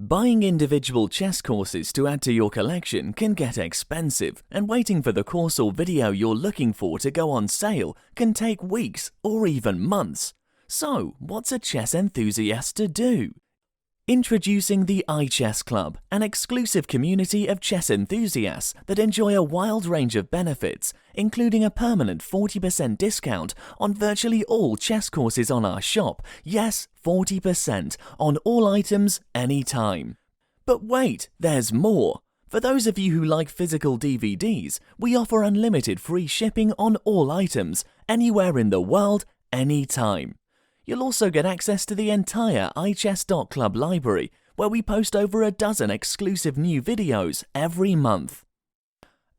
Buying individual chess courses to add to your collection can get expensive, and waiting for the course or video you're looking for to go on sale can take weeks or even months. So, what's a chess enthusiast to do? Introducing the iChess.Club, an exclusive community of chess enthusiasts that enjoy a wide range of benefits, including a permanent 40% discount on virtually all chess courses on our shop. Yes, 40% on all items anytime. But wait, there's more! For those of you who like physical DVDs, we offer unlimited free shipping on all items, anywhere in the world, anytime. You'll also get access to the entire iChess.Club library, where we post over a dozen exclusive new videos every month.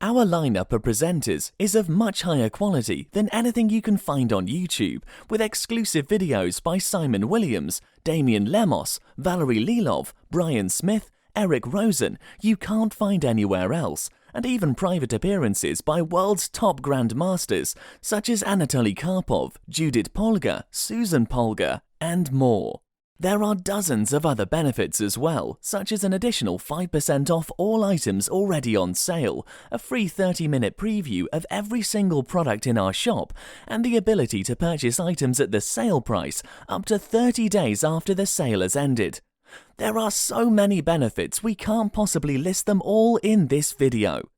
Our lineup of presenters is of much higher quality than anything you can find on YouTube, with exclusive videos by Simon Williams, Damian Lemos, Valerie Lilov, Brian Smith, Eric Rosen you can't find anywhere else, and even private appearances by world's top grandmasters such as Anatoly Karpov, Judith Polgar, Susan Polgar, and more. There are dozens of other benefits as well, such as an additional 5% off all items already on sale, a free 30-minute preview of every single product in our shop, and the ability to purchase items at the sale price up to 30 days after the sale has ended. There are so many benefits we can't possibly list them all in this video.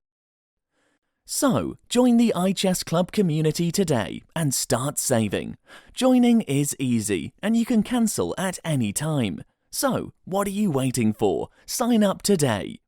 So, join the iChess.Club community today and start saving. Joining is easy and you can cancel at any time. So, what are you waiting for? Sign up today.